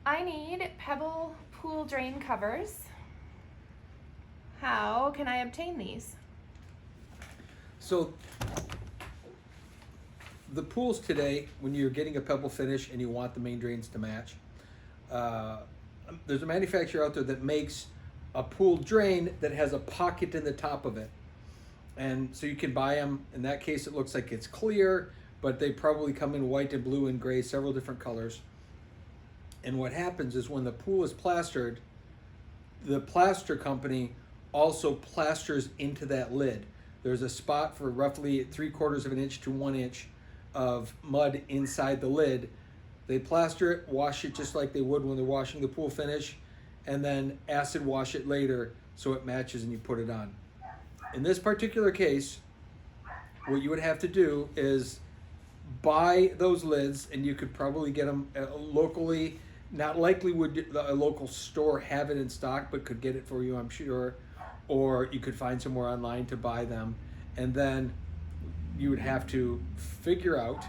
I need Pebble pool drain covers. How can I obtain these? So the pools today, when you're getting a Pebble finish and you want the main drains to match, there's a manufacturer out there that makes a pool drain that has a pocket in the top of it. And so you can buy them. In that case, it looks like it's clear, but they probably come in white and blue and gray, several different colors. And what happens is when the pool is plastered, the plaster company also plasters into that lid. There's a spot for roughly 3/4 of an inch to 1 inch of mud inside the lid. They plaster it, wash it just like they would when they're washing the pool finish, and then acid wash it later so it matches and you put it on. In this particular case, what you would have to do is buy those lids, and you could probably get them locally. Not likely would a local store have it in stock, but could get it for you, I'm sure. Or you could find somewhere online to buy them. And then you would have to figure out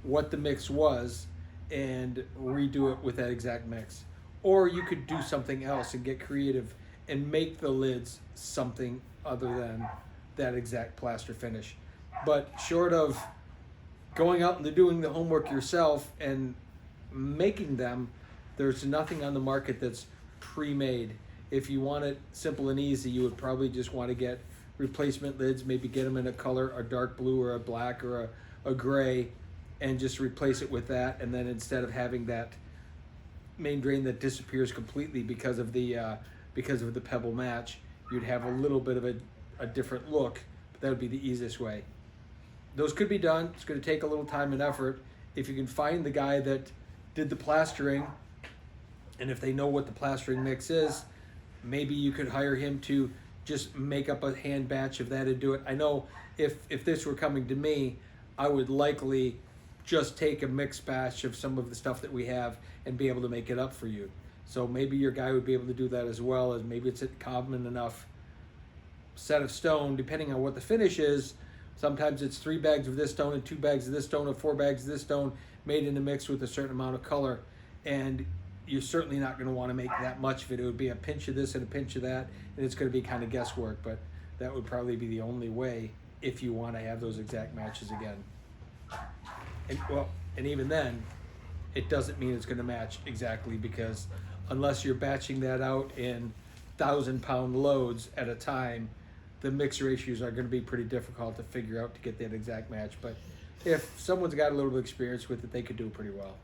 what the mix was and redo it with that exact mix. Or you could do something else and get creative and make the lids something other than that exact plaster finish. But short of going out and doing the homework yourself and making them, there's nothing on the market that's pre-made. If you want it simple and easy, you would probably just want to get replacement lids, maybe get them in a color, a dark blue or a black or a gray, and just replace it with that. And then instead of having that main drain that disappears completely because of the Pebble match, you'd have a little bit of a different look, but that would be the easiest way. Those could be done. It's going to take a little time and effort. If you can find the guy that did the plastering, and if they know what the plastering mix is, maybe you could hire him to just make up a hand batch of that and do it. I know if this were coming to me, I would likely just take a mixed batch of some of the stuff that we have and be able to make it up for you. So maybe your guy would be able to do that as well, as maybe it's a common enough set of stone, depending on what the finish is. Sometimes it's 3 bags of this stone and 2 bags of this stone or 4 bags of this stone made in a mix with a certain amount of color. And you're certainly not going to want to make that much of it. It would be a pinch of this and a pinch of that, and it's going to be kind of guesswork, but that would probably be the only way if you want to have those exact matches again. And even then, it doesn't mean it's going to match exactly, because unless you're batching that out in 1,000-pound loads at a time, the mix ratios are going to be pretty difficult to figure out to get that exact match. But if someone's got a little bit of experience with it, they could do it pretty well.